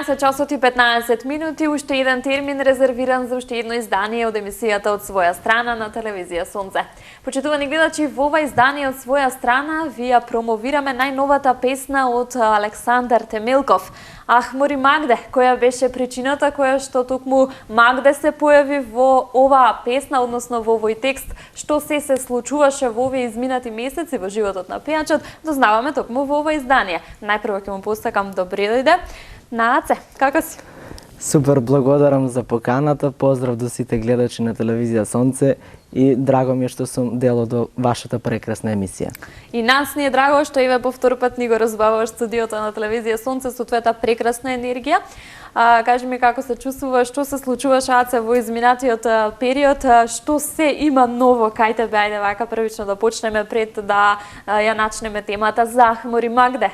11 часот и 15 минути, уште еден термин резервиран за уште едно издание од емисијата од своја страна на телевизија Сонце. Почитувани гледачи, во ова издание од своја страна ви ја промовираме најновата песна од Александар Темелков, Ахмури Магде, која беше причината која што токму Магде се појави во оваа песна, односно во овој текст, што се случуваше во овие изминати месеци во животот на пејачот, дознаваме токму во ова издание. Најпрво ќе му посакам добри дојде. Наце, како си? Супер, благодарам за поканата. Поздрав до сите гледачи на телевизија Сонце и драго ми е што сум дел од вашата прекрасна емисија. И нас ни е драго што еве по втор пат ни го разбаваш студиото на телевизија Сонце со твојата прекрасна енергија. Кажи ми како се чувствуваш, што се случуваше Аце во изминатиот период, што се има ново кај тебе? Ајде вака првично да почнеме пред да ја начнеме темата за Ахмури Магде.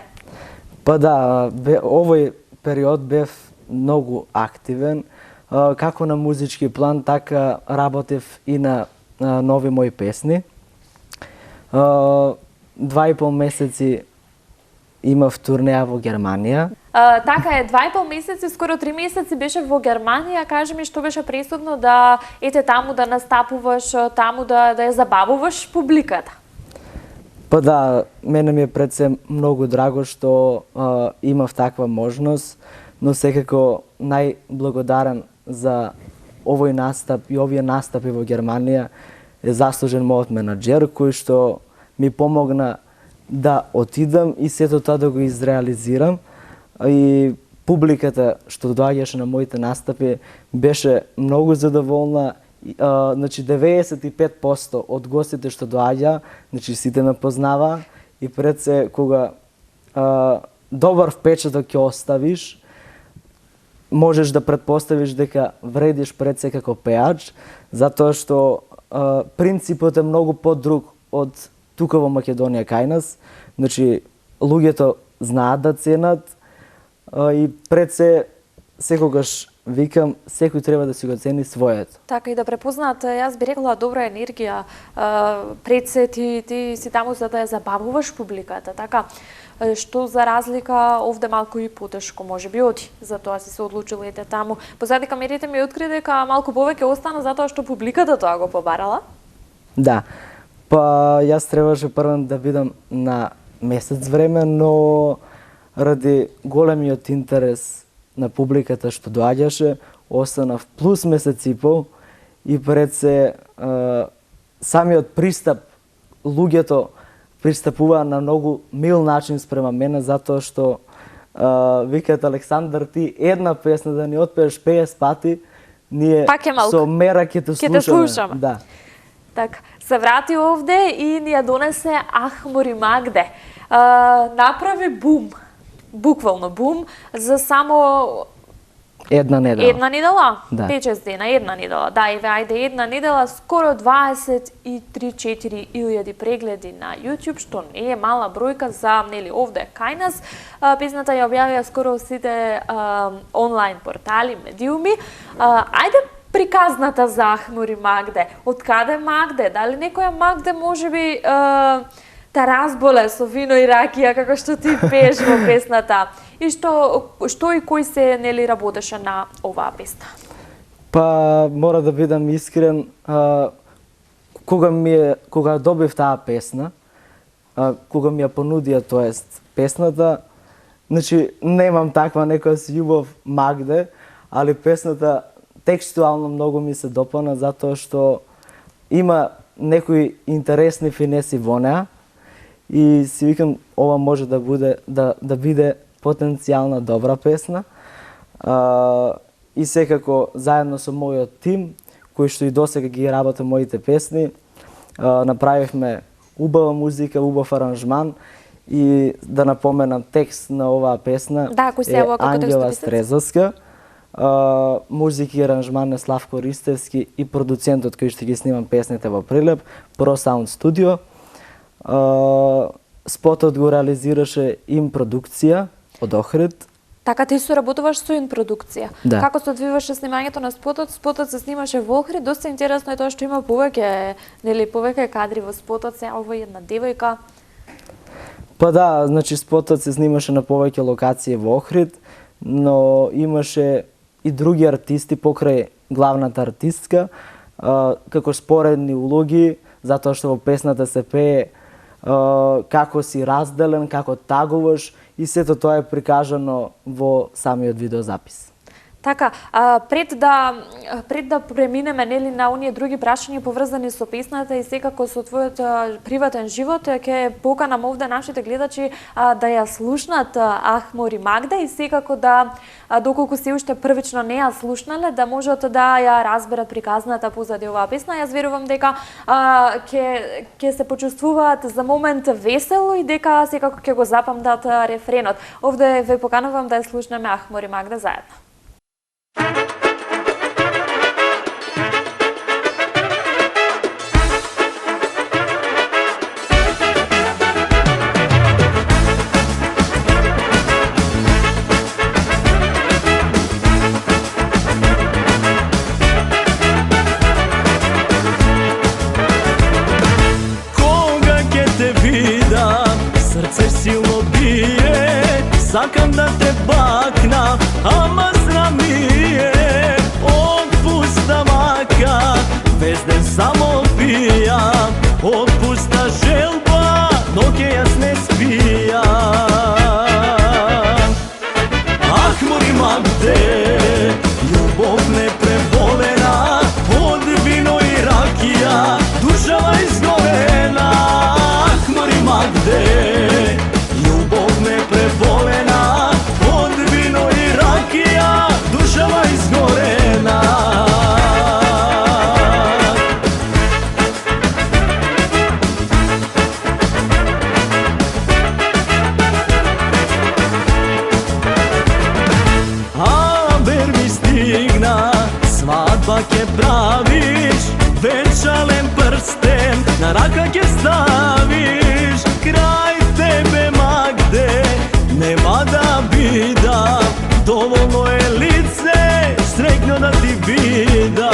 Па да, овој период бев многу активен, како на музички план, така работев и на нови мои песни. 2,5 месеци имав турнеја во Германија. Така е, 2,5 месеци, скоро 3 месеци беше во Германија. Кажи ми што беше пресудно да ете таму да настапуваш, таму да ја забавуваш публиката? Па да, мене ми е пред се многу драго што имав таква можност, но секако најблагодарен за овој настап и овие настапи во Германија е заслужен мојот менаџер кој што ми помогна да отидам и сето тоа да го изреализирам. И публиката што доаѓаше на моите настапи беше многу задоволна. Значи 95% од гостите што доаѓа, значи сите ме познава и пред се кога добар впечаток ќе оставиш, можеш да претпоставиш дека вредиш пред се како пеач, затоа што принципот е многу подруг од тука во Македонија кај нас. Значи луѓето знаат да ценат и пред се секогаш викам, секој треба да си го цени своето. Така и да препознаат, јас би рекла добра енергија пред се, ти си таму за да ја забавуваш публиката, така? Што за разлика овде малку и потешко може би оди, затоа си се одлучила ете таму. Позади камерите ми откри дека малку повеќе остана затоа што публиката тоа го побарала? Да, па јас требаше првен да бидам на месец време, но ради големиот интерес на публиката што доаѓаше, останав плюс месец и пол и пред се самиот пристап, луѓето пристапуваа на многу мил начин спрема мене, затоа што викаат Александар, ти една песна да ни отпееш 50 пати, ние со мера ќе те слушаме. Да. Так, се врати овде и ни ја донесе Ахмури Магде. Направи бум. Буквално бум за само една недела. Една недела? Да. 5-6 дена, една недела. Да, еве, ајде, една недела, скоро 23-4 илјади прегледи на YouTube, што не е мала бројка за, нели, овде кај нас. Песната ја објавија скоро сите онлайн портали, медиуми. Ајде, приказната за Ахмури Магде. Од каде Магде? Дали некоја Магде можеби та разболе со вино и ракија, како што ти пееш во песната? И што и кој се нели работеше на оваа песна? Па мора да бидам искрен, кога добив таа песна, кога ми ја понудија тоест песната, значи немам таква некоја си љубов Магде, али песната текстуално многу ми се допана затоа што има некои интересни финеси во неа. И си викам, ова може да биде потенцијална добра песна. И секако, заедно со мојот тим, кој што и досега ги работа моите песни, направивме убава музика, убав аранжман и да напоменам текст на оваа песна е Ангела Стрезовска, музика и аранжман е Славко Ристевски и продуцентот кој што ги снимам песните во Прилеп, Pro Sound Studio. Спотот го реализираше Им продукција од Охрид. Така ти соработуваш со Им продукција. Да. Како се одвиваше снимањето на спотот? Спотот се снимаше во Охрид. Доста интересно е тоа што има повеќе кадри во спотот, се ова една девојка. Па да, значи спотот се снимаше на повеќе локации во Охрид. но имаше и други артисти покрај главната артистка, како споредни улоги, затоа што во песната се пее како си разделен, како тагуваш и сето тоа е прикажано во самиот видеозапис. Така, пред да преминеме нели на оние други прашања поврзани со песната и секако со твојот приватен живот, ќе поканам овде нашите гледачи да ја слушнат Ахмор и Магда и секако да доколку се уште првично не ја слушнале, да можат да ја разберат приказната позади оваа песна. Јас верувам дека ќе се почувствуваат за момент весело и дека секако ќе го запамтат рефренот. Овде ве поканувам да ја слушнеме Ахмор и Магда заедно. Сакам да те бакна, ама знам nije Отпуста мака, весь ден само пијам Отпуста желба, ноќе јас не спијам Ахмор и Магде, љубов непреболена Од вино и ракија, душава изгорена Ахмор и Магде, љубов непреболена Од вино и ракија, душава изгорена Абер ми стигна, свадба ќе правиш Венчален прстен на рака ќе ставиш Крај тебе, Магде, нема да бидам Доволно е лице, среќно да ти бидам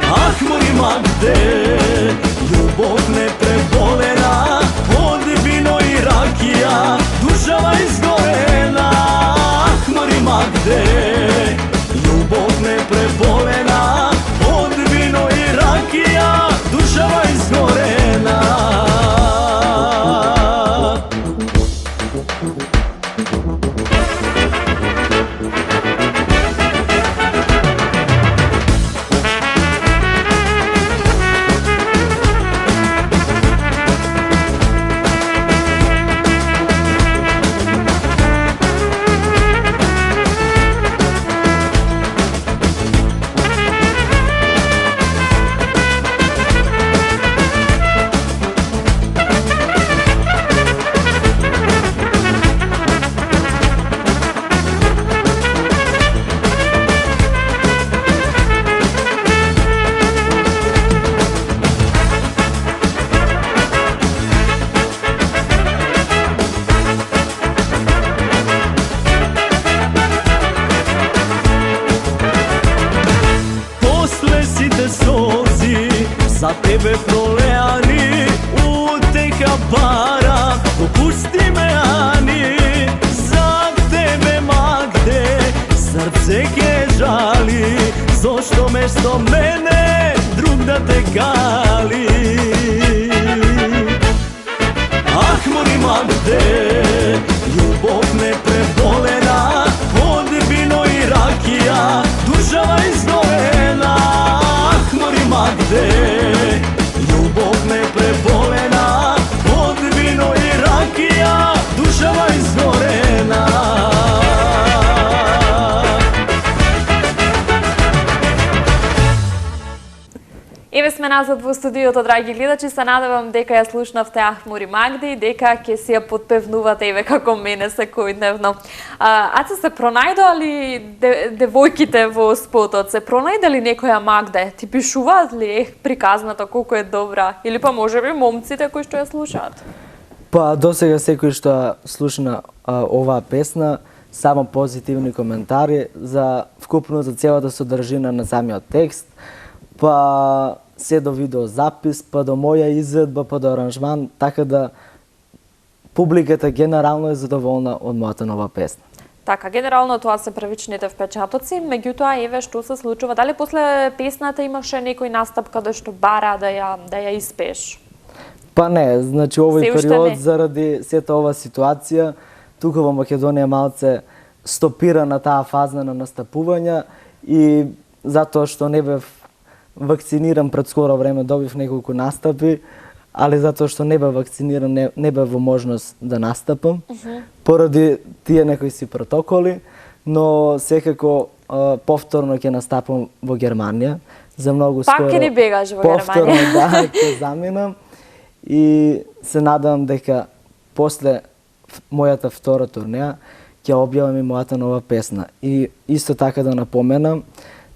Ахмор и Магде, љубов непреболена Од вино и ракија, душава изгорена Ахмор и Магде, љубов непреболена Од вино и ракија, душава изгорена За тебе пролеани, утека пара, допусти ме Ани За тебе, Магде, срце ке жали Зошто место мене друг да те кали Ахмор и Магде, љубов непреболена Од вино и ракија, душава изгорена Ахмор и Магде, љубов непреболена Од вино и ракија, душава изгорена Еве сме назад во студиото, драги гледачи, се надевам дека ја слушнавте Ахмор и Магда и дека ќе си ја подпевнувате еве како мене секојдневно. Аца, се пронајдоа девојките во спотот? Се пронајдали некоја Магда? Ти пишуваат ли приказната колку е добра? Или па можеби момците кои што ја слушаат? Па досега секој што слушна оваа песна, само позитивни коментари за вкупно за целата содржина на самиот текст, па се до видеозапис, па до моја изведба, па до аранжман, така да публиката генерално е задоволна од мојата нова песна. Така, генерално тоа се првичните впечатоци, меѓутоа еве што се случува, дали после песната имаше некој настап каде што бара да ја испееш? Па не, значи овој Се уште период не. заради сета ова ситуација, тука во Македонија малце стопира на таа фаза на настапување и затоа што не бев вакциниран пред скоро време, добив неколку настапи, али затоа што не бев вакциниран, не бев во можност да настапам, поради тие некои си протоколи, но секако повторно ќе настапам во Германија. За многу Пак скоро ќе ни бегаш во повторно, Германија. да, ќе заминам и се надевам дека после мојата втора турнеја ќе објавам и мојата нова песна. И исто така да напоменам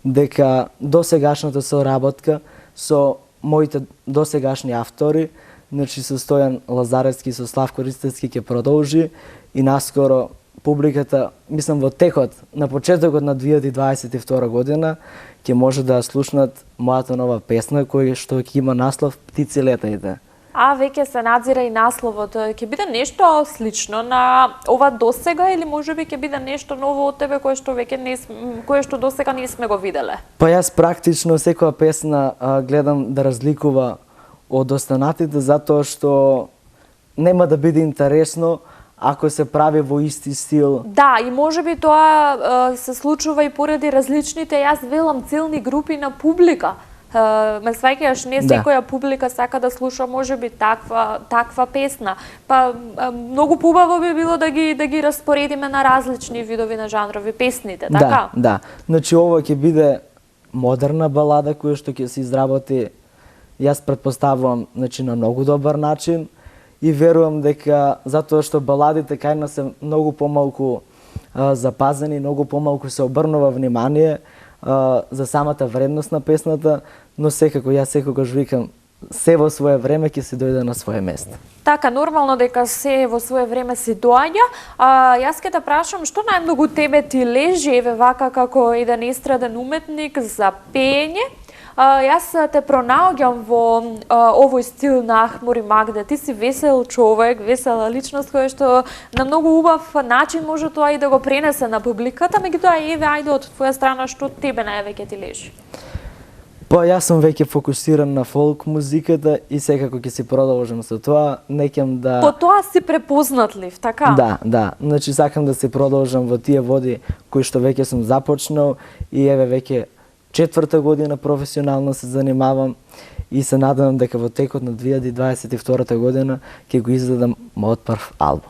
дека досегашната соработка со моите досегашни автори, значи со Стојан Лазаревски, со Славко Ристевски ќе продолжи и наскоро публиката, мислам во текот, на почетокот на 2022 година, ќе може да слушнат мојата нова песна која што ќе има наслов Птици летајте. А веќе се надзира и насловот. Ќе биде нешто слично на ова досега или можеби ќе биде нешто ново од тебе кое што кое што досега не сме го виделе? Па јас практично секоја песна гледам да разликува од останатите затоа што нема да биде интересно ако се прави во исти стил. Да, и можеби тоа се случува и поради различните, јас велам, целни групи на публика. Ме сваќаш, не Да. секоја публика сака да слуша можеби таква песна. Па многу побаво би било да ги распоредиме на различни видови на жанрови песните, така? Да, да. Значи ова ќе биде модерна балада која што ќе се изработи, јас претпоставувам, значи на многу добар начин и верувам дека затоа што баладите кај нас се многу помалку запазени, многу помалку се обрнува внимание за самата вредност на песната, но секако јас секогаш викам се во свое време ќе се дојде на свое место. Така, нормално дека се во свое време се доаѓа. Јас ќе те прашам што најмногу тебе ти лежи, еве вака како еден естраден уметник за пеење. Јас те пронаоѓам во овој стил на Ахмур и Магде. Ти си весел човек, весела личност која што на многу убав начин може тоа и да го пренесе на публиката, меѓутоа еве ајде од твоја страна што тебе највеќе ти лежи. Па јас сум веќе фокусиран на фолк музиката и секако ќе си продолжам со тоа, неќам да По тоа си препознатлив, така? Да, да. Значи сакам да се продолжам во тие води кои што веќе сум започнал и еве веќе 4-та година професионално се занимавам и се надевам дека во текот на 2022 година ќе го издадам мојот прв албум.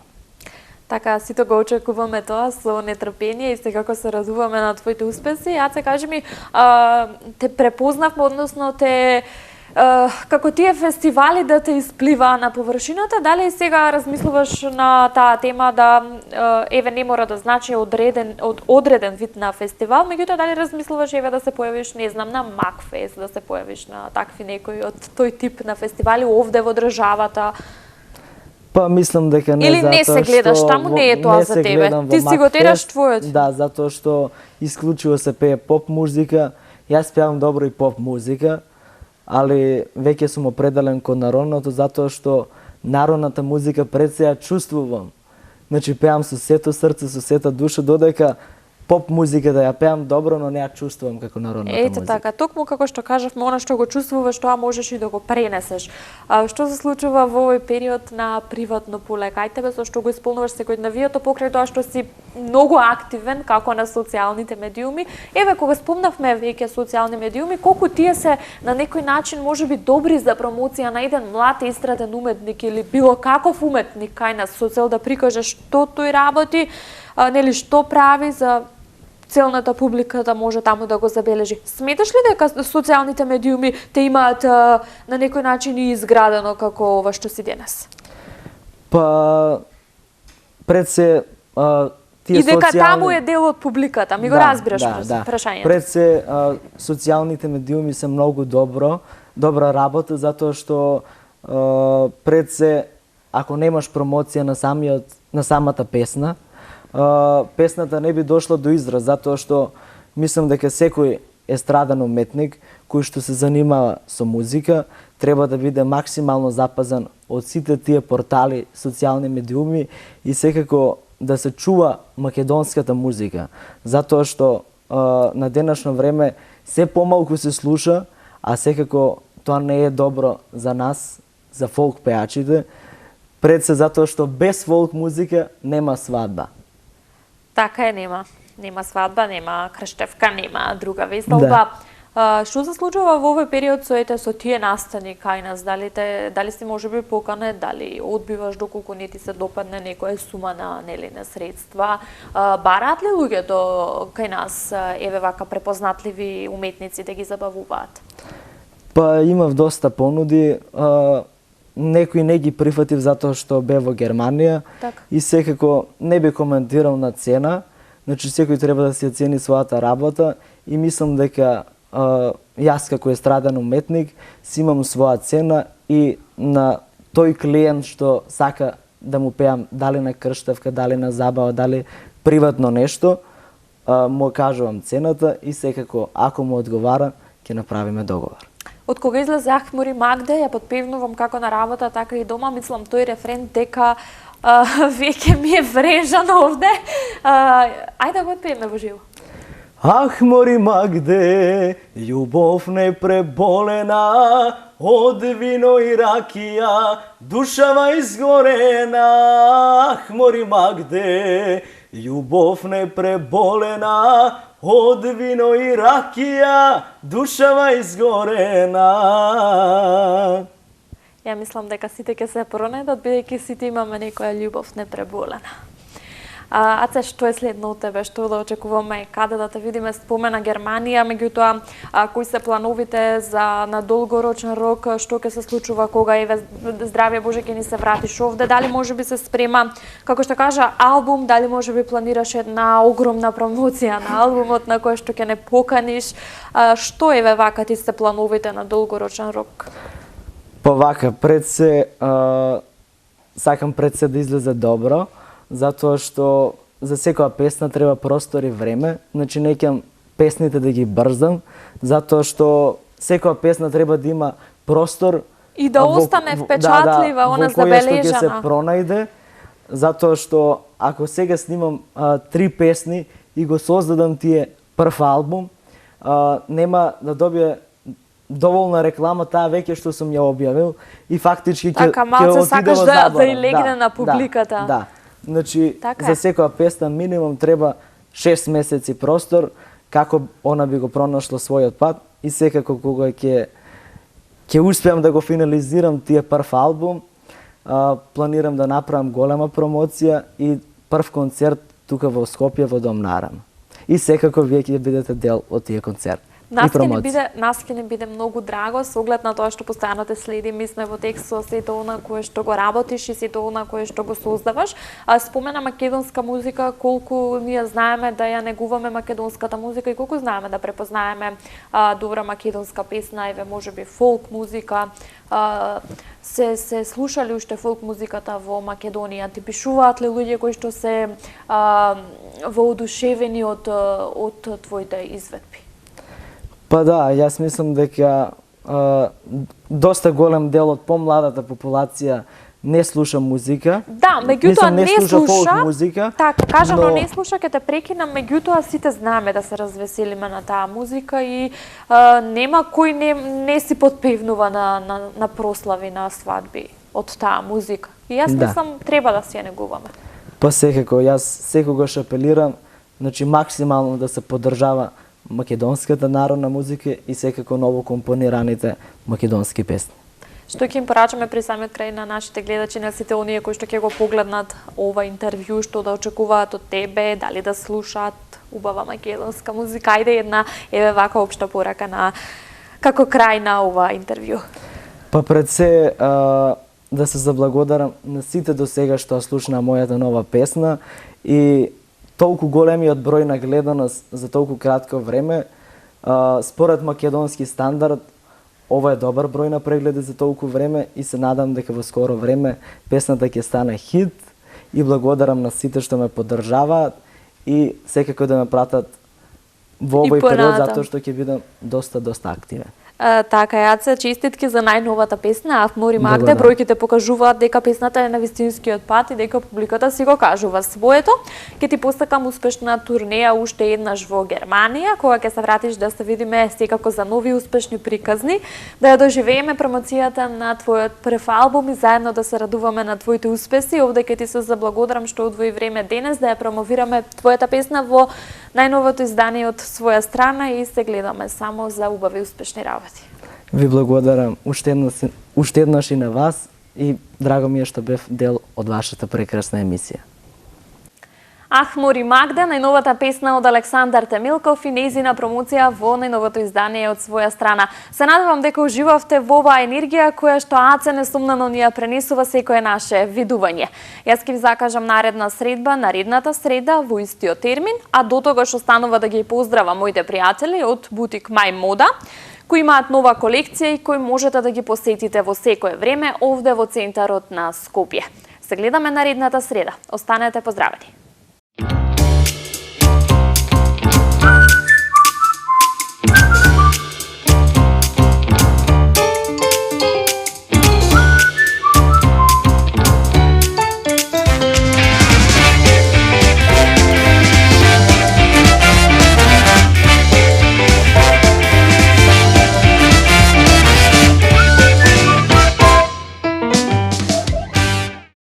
Така, сите го очекуваме тоа со нетрпение и секако се радуваме на твоите успеси. Јаце, кажи ми, те препознавме, односно како тие фестивали да те исплива на површината, дали сега размислуваш на таа тема да еве не мора да значи одреден вид на фестивал, меѓутоа дали размислуваш еве да се појавиш, не знам, на Макфест, да се појавиш на такви некои од тој тип на фестивали овде во државата? Па мислам дека не, Или не се гледаш, таму не е тоа за тебе. Ти си го тераш твојот. Да, затоа што исклучиво се пее поп музика. Јас пеам добро и поп музика, али веќе сум определен кон народното затоа што народната музика пред се ја чувствувам. Значи пеам со сето срце, со сета душа, додека поп музика да ја пеам добро, но не ја чувствувам како народната Ете музика. така, токму како што кажавме, она што го чувствуваш, тоа можеш и да го пренесеш. Што се случува во овој период на приватно поле? Кај тебе со што го исполнуваш секојдневието покрај тоа што си многу активен како на социјалните медиуми? Еве кога спомнавме веќе социјални медиуми, колку тие се на некој начин можеби добри за промоција на еден млад естраден уметник или било каков уметник кај нас со цел да прикаже што тој работи, нели што прави за целната публика да може таму да го забележи. Сметаш ли дека социјалните медиуми те имаат на некој начин и изградено како ова што си денес? Па пред се тие И дека социјални... таму е дел од публиката, ми го разбираш прашањето. Пред се социјалните медиуми се многу добра работа затоа што пред се ако немаш промоција на самата песна, песната не би дошла до израз затоа што мислам дека секој естрадан уметник кој што се занимава со музика, треба да биде максимално запазан од сите тие портали, социјални медиуми и секако да се чува македонската музика, затоа што на денешно време се помалку се слуша, а секако тоа не е добро за нас, за фолк пеачите, пред се затоа што без фолк музика нема свадба. Така е, нема свадба, нема крштевка, нема друга веселба. Што се случува во овој период со тие настани кај нас? Дали си можеби покане, дали одбиваш доколку не ти се допадне некоја сума на средства? Бараат ли луѓето кај нас еве вака препознатливи уметници да ги забавуваат? Па имав доста понуди, некои не ги прифатив затоа што бе во Германија и секако не би коментирал на цена, значи секој треба да си оцени својата работа и мислам дека јас како естрадан уметник си имам своја цена и на тој клиент што сака да му пеам дали на крштевка, дали на забава, дали приватно нешто, му кажувам цената и секако ако му одговара ќе направиме договор. Од кога излезе Ахмури Магде, ја подпевнувам како на работа, така и дома, мислам тој рефрен дека веќе ми е врежан овде. Ајде да го отпееме во живо. Ахмури Магде, љубов непреболена, од вино и ракија, душава изгорена. Ахмури Магде, љубов непреболена, од вино и ракија, душава изгорена. Ја мислам дека сите ќе се пронедат, бидејќи сите имаме некоја љубов непреболена. Аце, што е следно од тебе? Што да очекуваме? Каде да те видиме? Спомена Германија, меѓутоа, кои се плановите за на долгорочен рок? Што ќе се случува кога еве здравје Боже ќе ни се вратиш овде? Дали можеби се спрема, како што кажа, албум? Дали можеби планираш една огромна промоција на албумот на кој што ќе не поканиш? Што еве вака ти се плановите на долгорочен рок? Па вака, пред се сакам пред се да излезе добро, затоа што за секоја песна треба простор и време, значи не ќе песните да ги брзам, затоа што секоја песна треба да има простор и да остане впечатлива, она забележана. Во која што ќе се пронајде, затоа што ако сега снимам 3 песни и го создадам тие прв албум, нема да добие доволна реклама таа веќе што сум ја објавил и фактички ќе отиде во забора. Да и легне на публиката. Да. Значи, така за секоја песна минимум треба 6 месеци простор, како она би го пронашло својот пат и секако кога ќе успеам да го финализирам тие прв албум, планирам да направам голема промоција и прв концерт тука во Скопје во Дом Нарам. И секако вие ќе бидете дел од тие концерт. Нас ќе ни биде многу драго со оглед на тоа што постојано те следим, ми сме во текст со сето она кое што го работиш и сето она кое што го создаваш. Спомена македонска музика, колку ние знаеме да ја негуваме македонската музика и колку знаеме да препознаеме добра македонска песна, еве можеби фолк музика. Се слушали уште фолк музиката во Македонија? Ти пишуваат ли луѓе кои што се воодушевени од твоите изведби? Па да, јас мислам дека доста голем дел од помладата популација не слуша музика. Да, меѓутоа не слуша фолк музика. Така, кажано не слуша, ќе те прекинам, меѓутоа сите знаеме да се развеселиме на таа музика и нема кој не си подпевнува на прослави, на свадби од таа музика. И јас мислам треба да си ја негуваме. Па секако, јас секогаш апелирам, значи максимално да се поддржава македонската народна музика и секако ново компонираните македонски песни. Што ќе им порачаме при самиот крај на нашите гледачи, на сите оние кои што ќе го погледнат ова интервју, што да очекуваат од тебе, дали да слушаат убава македонска музика? Ајде една еве вака општа порака на како крај на ова интервју. Па пред се да се заблагодарам на сите до сега што слушна мојата нова песна и толку големиот број на гледаност за толку кратко време. Според македонски стандард, ова е добар број на прегледи за толку време и се надам дека во скоро време песната ќе стане хит и благодарам на сите што ме поддржаваат и секако да ме пратат во И овој период понатам. затоа што ќе бидам доста активен. Така, Јаце, честитки за најновата песна Ахмур и Магде. Благодарам. Бројките покажуваат дека песната е на вистинскиот пат и дека публиката си го кажува своето. Ке ти постакам успешна турнеја уште еднаш во Германија, кога ќе се вратиш да се видиме секако за нови успешни приказни, да ја доживееме промоцијата на твојот прв албум и заедно да се радуваме на твоите успеси. Овде ке ти се заблагодарам што одвои време денес да ја промовираме твојата песна во најновото издание од своја страна и се гледаме само за убави успешни работи. Ви благодарам уште еднаш и на вас и драго ми е што бев дел од вашата прекрасна емисија. Ахмур и Магда, најновата песна од Александар Темилков и нејзина промоција во најновото издание од своја страна. Се надевам дека уживавте во оваа енергија која што Аце несумнено ни ја пренесува секое наше видување. Јас ќе ви закажам наредна средба, наредната среда во истиот термин, а до тогаш останува да ги поздравам моите пријатели од бутик Мај Мода, кои имаат нова колекција и кои можете да ги посетите во секое време овде во центарот на Скопје. Се гледаме наредната среда. Останете поздравени.